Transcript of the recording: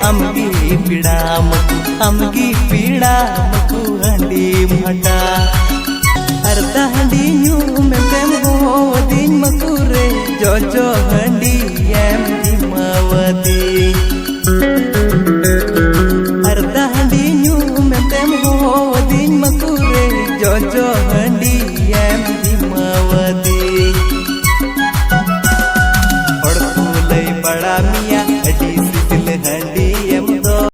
अमगी पीड़ा मकु हंडी मटा अर्धा हंडी न्यू में तेम हो दिन मकुरे जो हंडी एम दिमावती अर्धा हंडी न्यू में तेम हो दिन मकुरे जो हंडी एम दिमावती और तू लई बड़ा मिया अडी